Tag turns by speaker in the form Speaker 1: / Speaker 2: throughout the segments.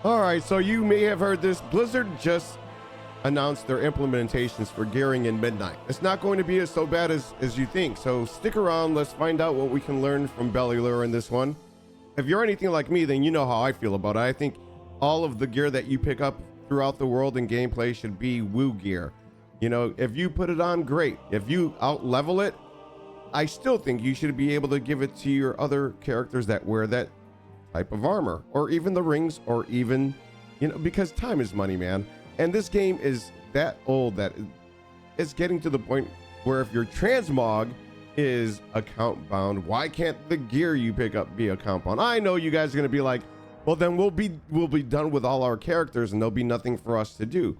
Speaker 1: All right, so you may have heard this. Blizzard just announced their implementations for gearing in Midnight. It's not going to be as so bad as you think. So stick around. Let's find out what we can learn from Bellular in this one. If you're anything like me, then you know how I feel about it. I think all of the gear that you pick up throughout the world in gameplay should be woo gear. You know, if you put it on, great. If you out level it, I still think you should be able to give it to your other characters that wear that type of armor, or even the rings, or even, you know, because time is money, man. And this game is that old that it's getting to the point where if your transmog is account bound, why can't the gear you pick up be account bound? I know you guys are going to be like, well, then we'll be done with all our characters and there'll be nothing for us to do.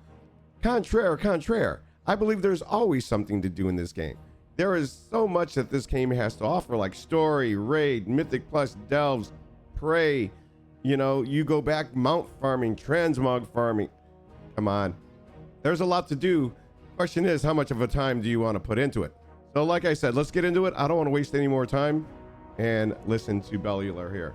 Speaker 1: Contraire. I believe there's always something to do in this game. There is so much that this game has to offer, like story, raid, mythic plus, delves, prey. You know, you go back, mount farming, transmog farming. Come on, there's a lot to do. Question is, how much of a time do you want to put into it? So like I said, let's get into it. I don't want to waste any more time and listen to Bellular here.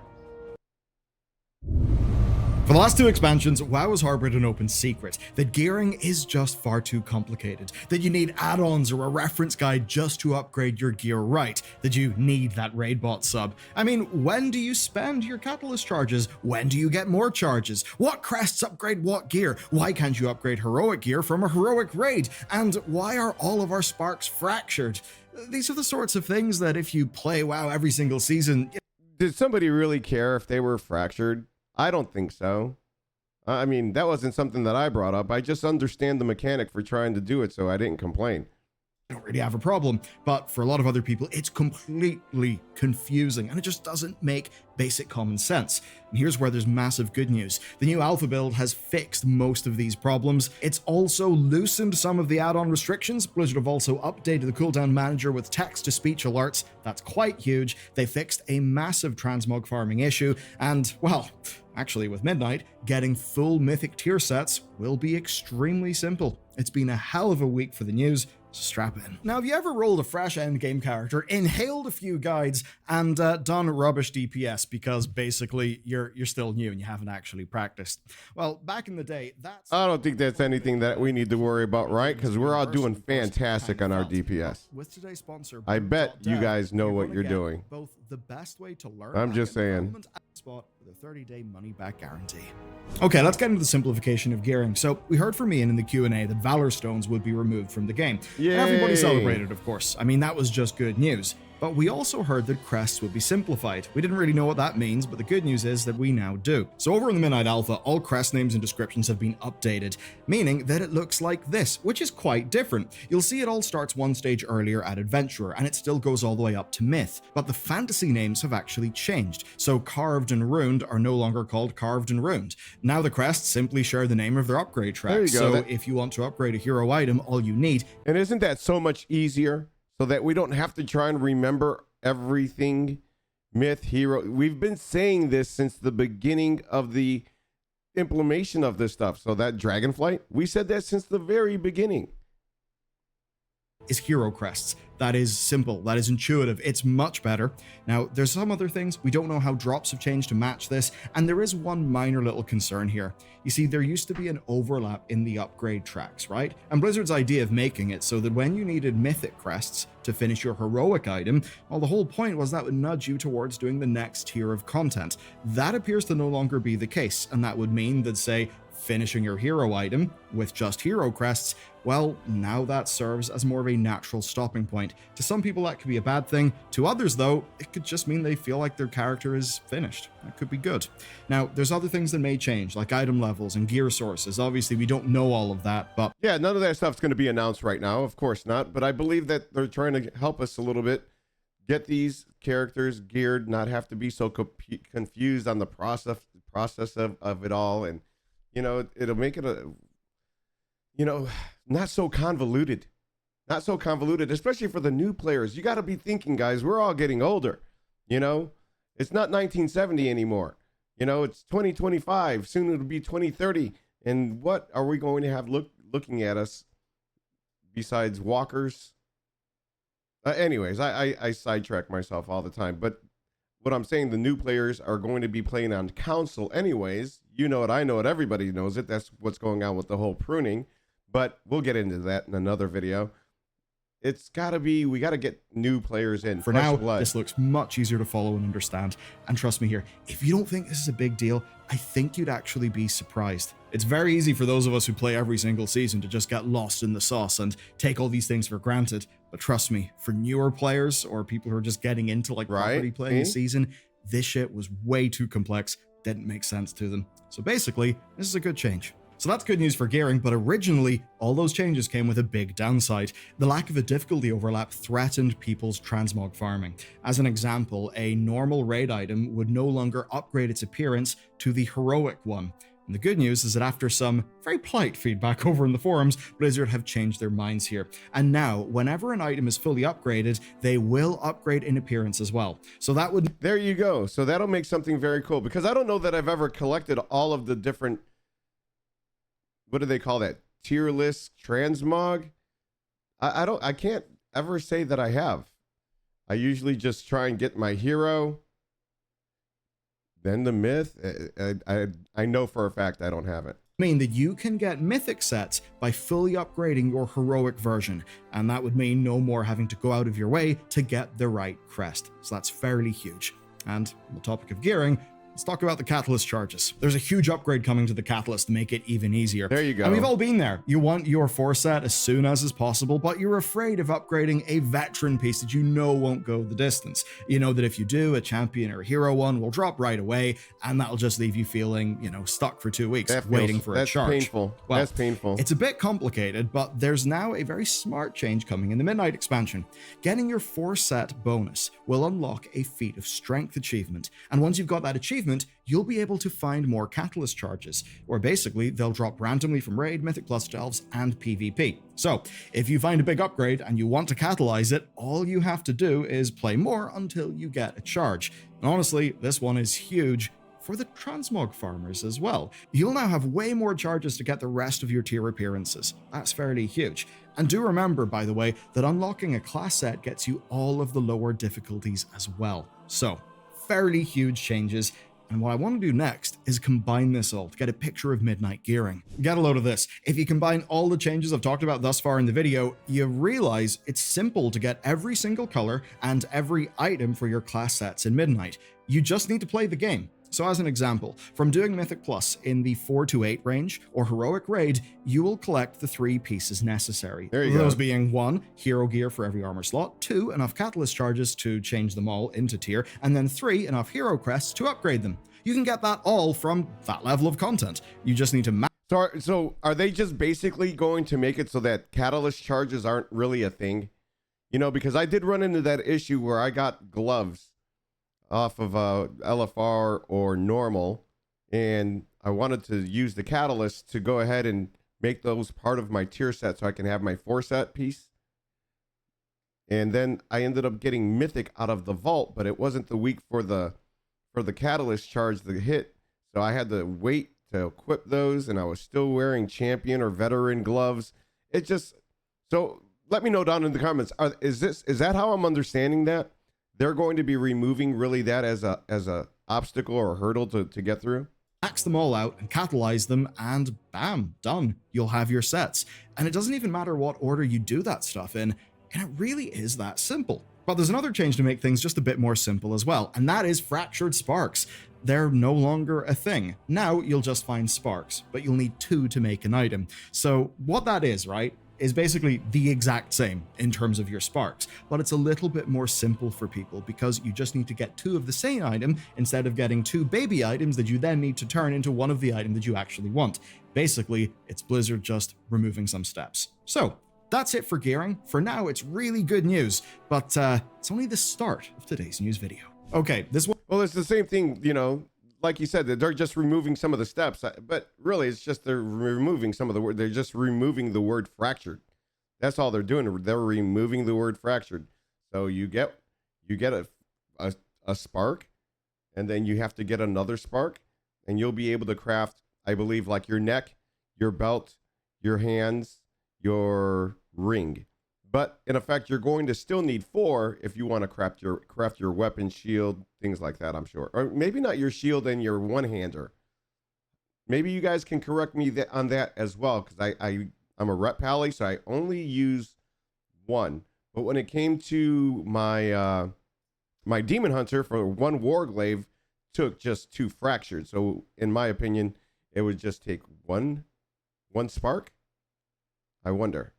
Speaker 2: For the last two expansions, WoW has harbored an open secret that gearing is just far too complicated, that you need add-ons or a reference guide just to upgrade your gear right, that you need that raid bot sub. I mean, when do you spend your catalyst charges? When do you get more charges? What crests upgrade what gear? Why can't you upgrade heroic gear from a heroic raid? And why are all of our sparks fractured? These are the sorts of things that if you play WoW every single season...
Speaker 1: Did somebody really care if they were fractured? I don't think so. I mean, that wasn't something that I brought up. I just understand the mechanic for trying to do it, so I didn't complain.
Speaker 2: I don't really have a problem, but for a lot of other people, it's completely confusing and it just doesn't make basic common sense. And here's where there's massive good news. The new alpha build has fixed most of these problems. It's also loosened some of the add-on restrictions. Blizzard have also updated the cooldown manager with text-to-speech alerts. That's quite huge. They fixed a massive transmog farming issue, and, well, actually with Midnight, getting full mythic tier sets will be extremely simple. It's been a hell of a week for the news, so strap in. Now, have you ever rolled a fresh endgame character, inhaled a few guides, and done rubbish DPS because basically you're still new and you haven't actually practiced? Well, back in the day,
Speaker 1: I don't think that's anything that we need to worry about, right? Because we're all doing fantastic on our DPS.
Speaker 2: With today's sponsor,
Speaker 1: I bet you guys know what you're doing.
Speaker 2: Both the best way to learn.
Speaker 1: I'm just saying.
Speaker 2: Spot with a 30-day money-back guarantee. Okay, let's get into the simplification of gearing. So we heard from Ian in the Q&A that Valor Stones would be removed from the game.
Speaker 1: Yay.
Speaker 2: And everybody celebrated, of course. I mean, that was just good news. But we also heard that crests would be simplified. We didn't really know what that means, but the good news is that we now do. So over in the Midnight Alpha, all crest names and descriptions have been updated, meaning that it looks like this, which is quite different. You'll see it all starts one stage earlier at Adventurer, and it still goes all the way up to Myth. But the fantasy names have actually changed. So Carved and Ruined are no longer called Carved and Ruined. Now the crests simply share the name of their upgrade track. So if you want to upgrade a hero item, all you need...
Speaker 1: And isn't that so much easier? So that we don't have to try and remember everything. Myth, hero. We've been saying this since the beginning of the implementation of this stuff. So that Dragonflight, we said that since the very beginning.
Speaker 2: Is hero crests. That is simple, that is intuitive, it's much better. Now, there's some other things, we don't know how drops have changed to match this, and there is one minor little concern here. You see, there used to be an overlap in the upgrade tracks, right? And Blizzard's idea of making it so that when you needed mythic crests to finish your heroic item, well, the whole point was that would nudge you towards doing the next tier of content. That appears to no longer be the case, and that would mean that, say, finishing your hero item with just hero crests, well, now that serves as more of a natural stopping point. To some people that could be a bad thing, to others though, it could just mean they feel like their character is finished. That could be good. Now, there's other things that may change, like item levels and gear sources. Obviously, we don't know all of that, but...
Speaker 1: Yeah, none of that stuff's going to be announced right now, of course not, but I believe that they're trying to help us a little bit, get these characters geared, not have to be so confused on the process of it all, and you know, it'll make it not so convoluted, especially for the new players. You got to be thinking, guys, we're all getting older. You know, it's not 1970 anymore. You know, it's 2025. Soon it'll be 2030. And what are we going to have looking at us besides walkers? Anyways, I sidetrack myself all the time, but what I'm saying, the new players are going to be playing on console anyways. You know it, I know it, everybody knows it. That's what's going on with the whole pruning. But we'll get into that in another video. It's got to be, we got to get new players in.
Speaker 2: For now, this looks much easier to follow and understand. And trust me here, if you don't think this is a big deal, I think you'd actually be surprised. It's very easy for those of us who play every single season to just get lost in the sauce and take all these things for granted. But trust me, for newer players or people who are just getting into like properly playing a season, this shit was way too complex, didn't make sense to them. So basically, this is a good change. So that's good news for gearing, but originally, all those changes came with a big downside. The lack of a difficulty overlap threatened people's transmog farming. As an example, a normal raid item would no longer upgrade its appearance to the heroic one. And the good news is that after some very polite feedback over in the forums, Blizzard have changed their minds here. And now, whenever an item is fully upgraded, they will upgrade in appearance as well. So that would...
Speaker 1: There you go. So that'll make something very cool, because I don't know that I've ever collected all of the different, what do they call that? Tier list transmog? I can't ever say that I have. I usually just try and get my hero, then the myth. I know for a fact I don't have it.
Speaker 2: Mean that you can get mythic sets by fully upgrading your heroic version, and that would mean no more having to go out of your way to get the right crest. So that's fairly huge. And on the topic of gearing, let's talk about the catalyst charges. There's a huge upgrade coming to the catalyst to make it even easier.
Speaker 1: There you go.
Speaker 2: And we've all been there. You want your 4 set as soon as is possible, but you're afraid of upgrading a veteran piece that you know won't go the distance. You know that if you do, a champion or a hero one will drop right away, and that'll just leave you feeling, you know, stuck for 2 weeks waiting for a charge.
Speaker 1: That's painful.
Speaker 2: Well,
Speaker 1: that's painful.
Speaker 2: It's a bit complicated, but there's now a very smart change coming in the Midnight expansion. Getting your 4 set bonus will unlock a feat of strength achievement, and once you've got that achievement, you'll be able to find more catalyst charges, or basically they'll drop randomly from raid, mythic plus delves, and PvP. So if you find a big upgrade and you want to catalyze it, all you have to do is play more until you get a charge. And honestly, this one is huge for the transmog farmers as well. You'll now have way more charges to get the rest of your tier appearances. That's fairly huge. And do remember, by the way, that unlocking a class set gets you all of the lower difficulties as well. So fairly huge changes. And what I want to do next is combine this all to get a picture of Midnight gearing. Get a load of this. If you combine all the changes I've talked about thus far in the video, you realize it's simple to get every single color and every item for your class sets in Midnight. You just need to play the game. So as an example, from doing Mythic Plus in the 4 to 8 range or Heroic Raid, you will collect the 3 pieces necessary.
Speaker 1: There you go.
Speaker 2: Those being 1, hero gear for every armor slot, 2, enough catalyst charges to change them all into tier, and then 3, enough hero crests to upgrade them. You can get that all from that level of content. You just need to
Speaker 1: So are they just basically going to make it so that catalyst charges aren't really a thing? You know, because I did run into that issue where I got gloves off of LFR or normal, and I wanted to use the catalyst to go ahead and make those part of my tier set so I can have my 4 set piece. And then I ended up getting mythic out of the vault, but it wasn't the week for the catalyst charge to hit, so I had to wait to equip those, and I was still wearing champion or veteran gloves. It just, so let me know down in the comments, is that how I'm understanding that? They're going to be removing really that as a obstacle or a hurdle to get through?
Speaker 2: Max them all out and catalyze them, and bam, done. You'll have your sets. And it doesn't even matter what order you do that stuff in, and it really is that simple. But there's another change to make things just a bit more simple as well, and that is fractured sparks. They're no longer a thing. Now you'll just find sparks, but you'll need 2 to make an item. So what that is, right, is basically the exact same in terms of your sparks, but it's a little bit more simple for people because you just need to get 2 of the same item instead of getting 2 baby items that you then need to turn into one of the item that you actually want. Basically, it's Blizzard just removing some steps. So that's it for gearing. For now, it's really good news, but it's only the start of today's news video. Okay, this one.
Speaker 1: Well, it's the same thing, you know, like you said, that they're just removing some of the steps, but really it's just they're removing some of the word. They're just removing the word fractured. That's all they're doing. They're removing the word fractured. So you get a spark, and then you have to get another spark, and you'll be able to craft, I believe, like your neck, your belt, your hands, your ring. But in effect, you're going to still need 4 if you want to craft your weapon, shield, things like that, I'm sure. Or maybe not your shield and your one-hander. Maybe you guys can correct me on that as well, because I'm a rep pally, so I only use 1. But when it came to my my demon hunter for 1 warglaive, took just 2 fractured. So in my opinion, it would just take one spark. I wonder.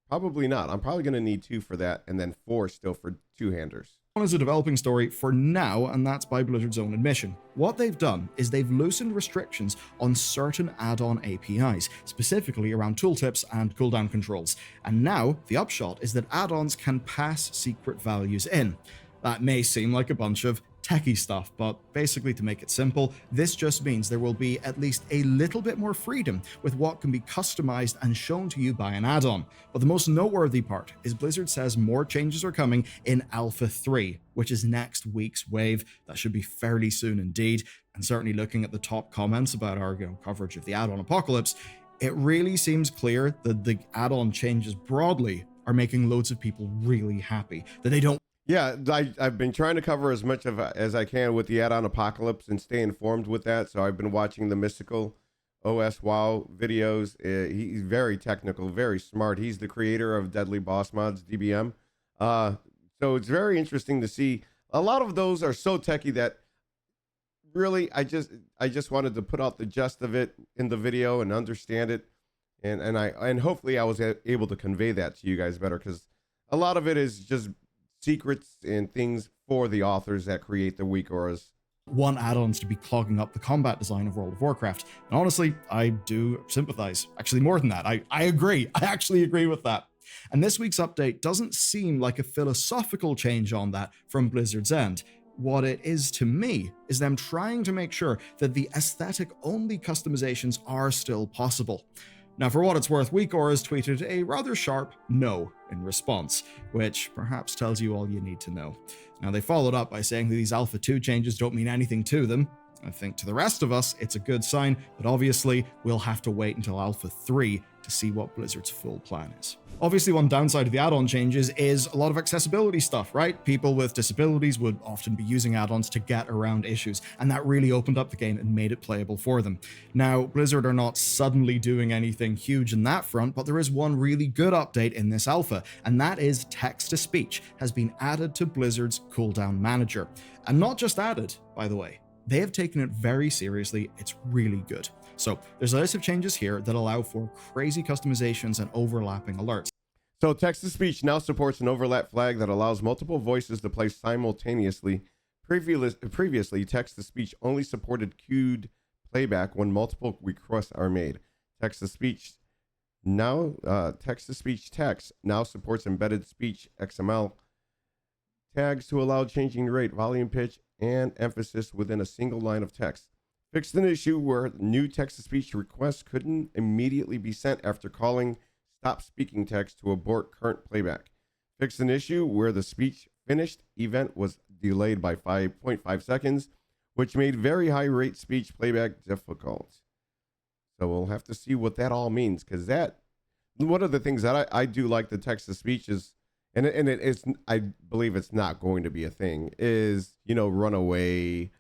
Speaker 1: Probably not. I'm probably going to need 2 for that, and then 4 still for 2-handers.
Speaker 2: One is a developing story for now, and that's by Blizzard's own admission. What they've done is they've loosened restrictions on certain add-on APIs, specifically around tooltips and cooldown controls. And now, the upshot is that add-ons can pass secret values in. That may seem like a bunch of techie stuff, but basically, to make it simple, this just means there will be at least a little bit more freedom with what can be customized and shown to you by an add-on. But the most noteworthy part is Blizzard says more changes are coming in Alpha 3, which is next week's wave. That should be fairly soon indeed. And certainly looking at the top comments about our coverage of the add-on apocalypse, it really seems clear that the add-on changes broadly are making loads of people really happy, that they don't.
Speaker 1: Yeah, I've been trying to cover as much of as I can with the add-on apocalypse and stay informed with that. So I've been watching the Mystical OS WoW videos. He's very technical, very smart. He's the creator of Deadly Boss Mods, DBM. So it's very interesting to see. A lot of those are so techy that really I just wanted to put out the gist of it in the video and understand it, and hopefully I was able to convey that to you guys better, because a lot of it is just secrets and things for the authors that create the weak auras.
Speaker 2: Want add-ons to be clogging up the combat design of World of Warcraft. And honestly, I do sympathize. Actually, more than that, I agree. I actually agree with that. And this week's update doesn't seem like a philosophical change on that from Blizzard's end. What it is to me is them trying to make sure that the aesthetic-only customizations are still possible. Now, for what it's worth, Weak Auras tweeted a rather sharp no in response, which perhaps tells you all you need to know. Now, they followed up by saying that these Alpha 2 changes don't mean anything to them. I think to the rest of us, it's a good sign, but obviously, we'll have to wait until Alpha 3 to see what Blizzard's full plan is. Obviously, one downside of the add-on changes is a lot of accessibility stuff, right? People with disabilities would often be using add-ons to get around issues, and that really opened up the game and made it playable for them. Now, Blizzard are not suddenly doing anything huge in that front, but there is one really good update in this alpha, and that is text-to-speech has been added to Blizzard's cooldown manager. And not just added, by the way. They have taken it very seriously. It's really good. So there's a list of changes here that allow for crazy customizations and overlapping alerts.
Speaker 1: So text-to-speech now supports an overlap flag that allows multiple voices to play simultaneously. Previously, text-to-speech only supported queued playback when multiple requests are made. Text-to-speech text now supports embedded speech XML tags to allow changing rate, volume, pitch, and emphasis within a single line of text. Fixed an issue where new text-to-speech requests couldn't immediately be sent after calling stop speaking text to abort current playback. Fixed an issue where the speech finished event was delayed by 5.5 seconds, which made very high rate speech playback difficult. So we'll have to see what that all means, because that, one of the things that I do like the text-to-speech is, and it is, I believe it's not going to be a thing, is, runaway,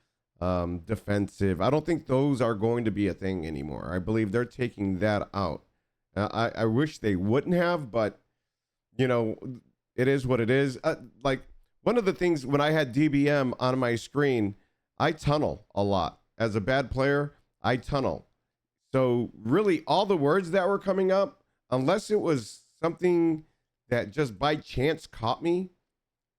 Speaker 1: defensive. I don't think those are going to be a thing anymore. I believe they're taking that out. I wish they wouldn't have, but, it is what it is. Like, one of the things, when I had DBM on my screen, I tunnel a lot. As a bad player, I tunnel. So really, all the words that were coming up, unless it was something that just by chance caught me,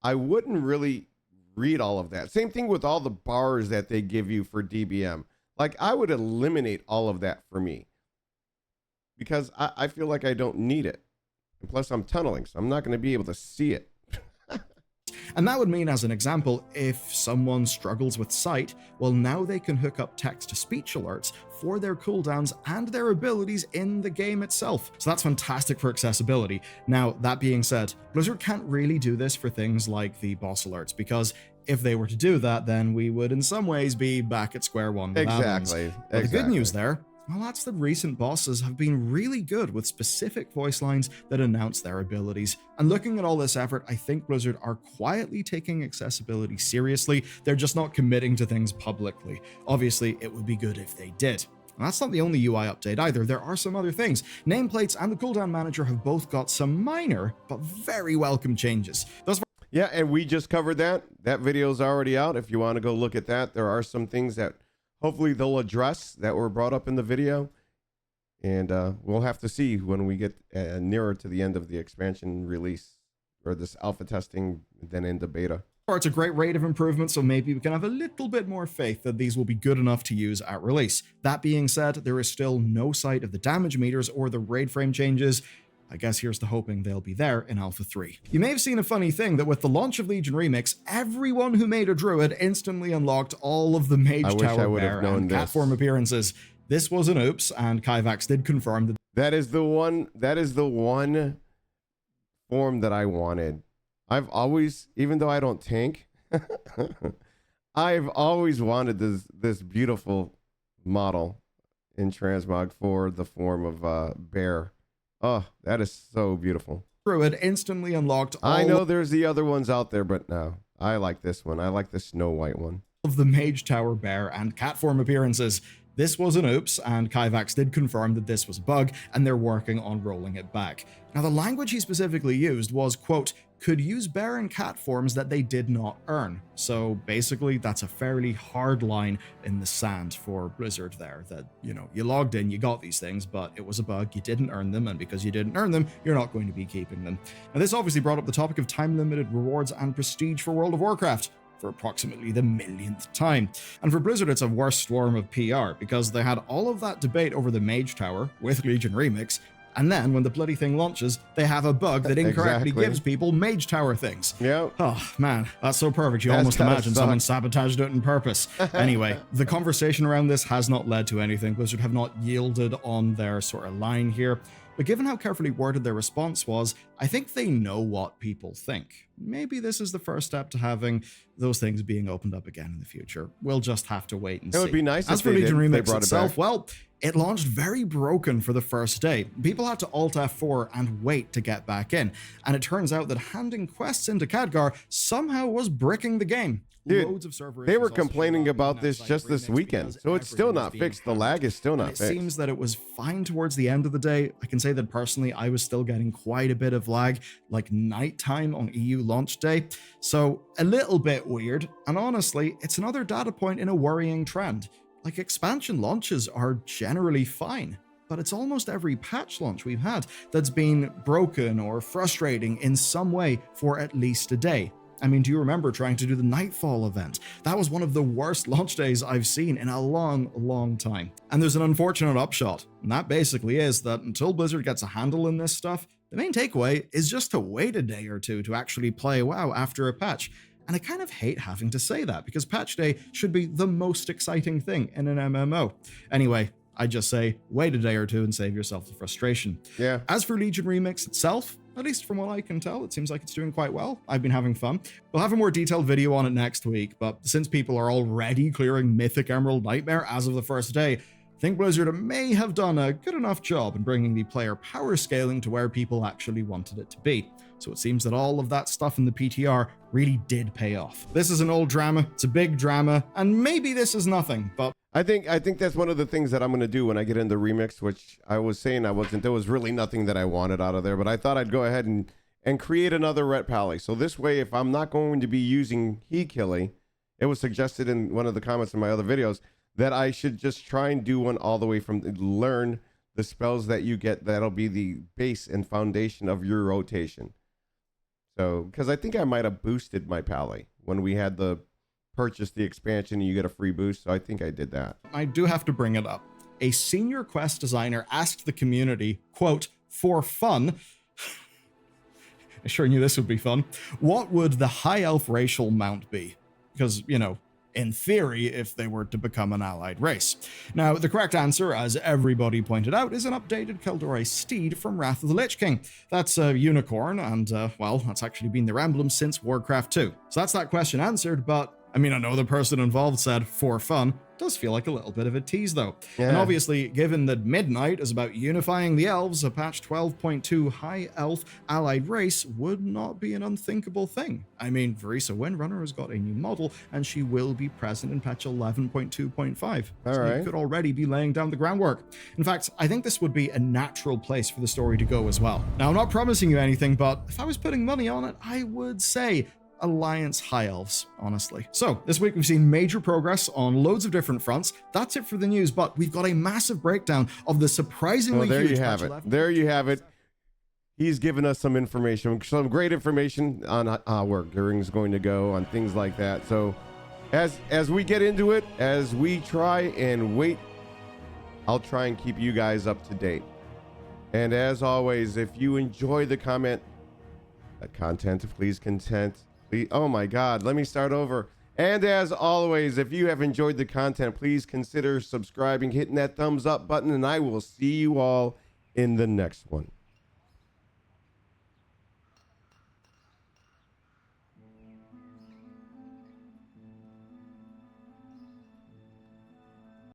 Speaker 1: I wouldn't really read all of that. Same thing with all the bars that they give you for DBM. Like, I would eliminate all of that for me, because I feel like I don't need it. And plus, I'm tunneling, so I'm not going to be able to see it.
Speaker 2: And that would mean, as an example, if someone struggles with sight, well, now they can hook up text-to-speech alerts for their cooldowns and their abilities in the game itself. So that's fantastic for accessibility. Now, that being said, Blizzard can't really do this for things like the boss alerts, because if they were to do that, then we would in some ways be back at square one with add-ons.
Speaker 1: Exactly.
Speaker 2: But the good news there Well, that's that recent bosses have been really good with specific voice lines that announce their abilities. And looking at all this effort, I think Blizzard are quietly taking accessibility seriously. They're just not committing to things publicly. Obviously, it would be good if they did. And that's not the only UI update either. There are some other things. Nameplates and the cooldown manager have both got some minor, but very welcome changes.
Speaker 1: Yeah, and we just covered that. That video's already out. If you want to go look at that, there are some things that hopefully they'll address that were brought up in the video. And we'll have to see when we get nearer to the end of the expansion release, or this alpha testing, then into beta.
Speaker 2: It's a great rate of improvement, so maybe we can have a little bit more faith that these will be good enough to use at release. That being said, there is still no sight of the damage meters or the raid frame changes. I guess here's to hoping they'll be there in Alpha 3. You may have seen a funny thing that with the launch of Legion Remix, everyone who made a druid instantly unlocked all of the Mage Tower Bear and cat form appearances. This was an oops, and Kaivax did confirm that
Speaker 1: that is the one form that I wanted. I've always, even though I don't tank, I've always wanted this beautiful model in transmog for the form of bear. Oh, that is so beautiful.
Speaker 2: Druid instantly unlocked all
Speaker 1: I know there's the other ones out there, but no, I like this one. I like the Snow White one.
Speaker 2: Of the Mage Tower Bear and cat form appearances. This was an oops, and Kaivax did confirm that this was a bug, and they're working on rolling it back. Now, the language he specifically used was, quote, could use bear and cat forms that they did not earn. So basically, that's a fairly hard line in the sand for Blizzard there, that, you know, you logged in, you got these things, but it was a bug, you didn't earn them, and because you didn't earn them, you're not going to be keeping them. Now, this obviously brought up the topic of time-limited rewards and prestige for World of Warcraft, for approximately the millionth time. And for Blizzard, it's a worse storm of PR, because they had all of that debate over the Mage Tower with Legion Remix, and then when the bloody thing launches, they have a bug that incorrectly gives people Mage Tower things.
Speaker 1: Yeah.
Speaker 2: Oh, man, that's so perfect. You almost imagine someone sabotaged it on purpose. Anyway, the conversation around this has not led to anything. Blizzard have not yielded on their sort of line here. But given how carefully worded their response was, I think they know what people think. Maybe this is the first step to having those things being opened up again in the future. We'll just have to wait and see.
Speaker 1: It would be nice
Speaker 2: As
Speaker 1: if
Speaker 2: for
Speaker 1: they
Speaker 2: Legion
Speaker 1: did, they
Speaker 2: Remix
Speaker 1: brought it
Speaker 2: itself,
Speaker 1: back.
Speaker 2: well, it launched very broken for the first day. People had to Alt F4 and wait to get back in. And it turns out that handing quests into Khadgar somehow was bricking the game.
Speaker 1: Dude,
Speaker 2: Loads of server
Speaker 1: they were
Speaker 2: issues also
Speaker 1: complaining
Speaker 2: showed up
Speaker 1: about
Speaker 2: on
Speaker 1: this
Speaker 2: that
Speaker 1: just
Speaker 2: site
Speaker 1: this
Speaker 2: Remix
Speaker 1: weekend,
Speaker 2: because
Speaker 1: so it's still
Speaker 2: everything
Speaker 1: not
Speaker 2: is being
Speaker 1: fixed. The lag is still
Speaker 2: and
Speaker 1: not
Speaker 2: it
Speaker 1: fixed.
Speaker 2: seems that it was fine towards the end of the day. I can say that personally, I was still getting quite a bit of lag, like nighttime on EU launch day. So a little bit weird. And honestly, it's another data point in a worrying trend. Like, expansion launches are generally fine, but it's almost every patch launch we've had that's been broken or frustrating in some way for at least a day. I mean, do you remember trying to do the Nightfall event? That was one of the worst launch days I've seen in a long, long time. And there's an unfortunate upshot, and that basically is that until Blizzard gets a handle in this stuff, the main takeaway is just to wait a day or two to actually play WoW after a patch. And I kind of hate having to say that, because patch day should be the most exciting thing in an MMO. Anyway, I just say, wait a day or two and save yourself the frustration.
Speaker 1: Yeah.
Speaker 2: As for Legion Remix itself, at least from what I can tell, it seems like it's doing quite well. I've been having fun. We'll have a more detailed video on it next week, but since people are already clearing Mythic Emerald Nightmare as of the first day, I think Blizzard may have done a good enough job in bringing the player power scaling to where people actually wanted it to be. So it seems that all of that stuff in the PTR really did pay off. This is an old drama, it's a big drama, and maybe this is nothing, but
Speaker 1: I think that's one of the things that I'm going to do when I get into Remix, which I was saying there was really nothing that I wanted out of there, but I thought I'd go ahead and create another Ret Pally. So this way, if I'm not going to be using He-Killy, it was suggested in one of the comments in my other videos that I should just try and do one all the way from learn the spells that you get. That'll be the base and foundation of your rotation. So, because I think I might have boosted my Pally when we had the purchase the expansion and you get a free boost. So I think I did that.
Speaker 2: I do have to bring it up. A senior quest designer asked the community, quote, for fun, I sure knew this would be fun, what would the high elf racial mount be? Because, you know, in theory, if they were to become an allied race. Now, the correct answer, as everybody pointed out, is an updated Keldori steed from Wrath of the Lich King. That's a unicorn, and, well, that's actually been their emblem since Warcraft 2. So that's that question answered, but I mean, I know the person involved said for fun. Does feel like a little bit of a tease though.
Speaker 1: Yeah.
Speaker 2: And obviously, given that Midnight is about unifying the elves, a patch 12.2 high elf allied race would not be an unthinkable thing. I mean, Verisa Windrunner has got a new model and she will be present in patch 11.2.5. So
Speaker 1: right.
Speaker 2: you could already be laying down the groundwork. In fact, I think this would be a natural place for the story to go as well. Now, I'm not promising you anything, but if I was putting money on it, I would say Alliance High Elves, honestly. So this week we've seen major progress on loads of different fronts. That's it for the news, but we've got a massive breakdown of the surprisingly
Speaker 1: there
Speaker 2: huge
Speaker 1: you have it. There you have it. He's given us some information, some great information on where Gearing's going to go, on things like that. So as we get into it, as we try and wait, I'll try and keep you guys up to date. And as always, if you enjoy the content, please content. Oh my God, let me start over. And as always, if you have enjoyed the content, please consider subscribing, hitting that thumbs up button, and I will see you all in the next one.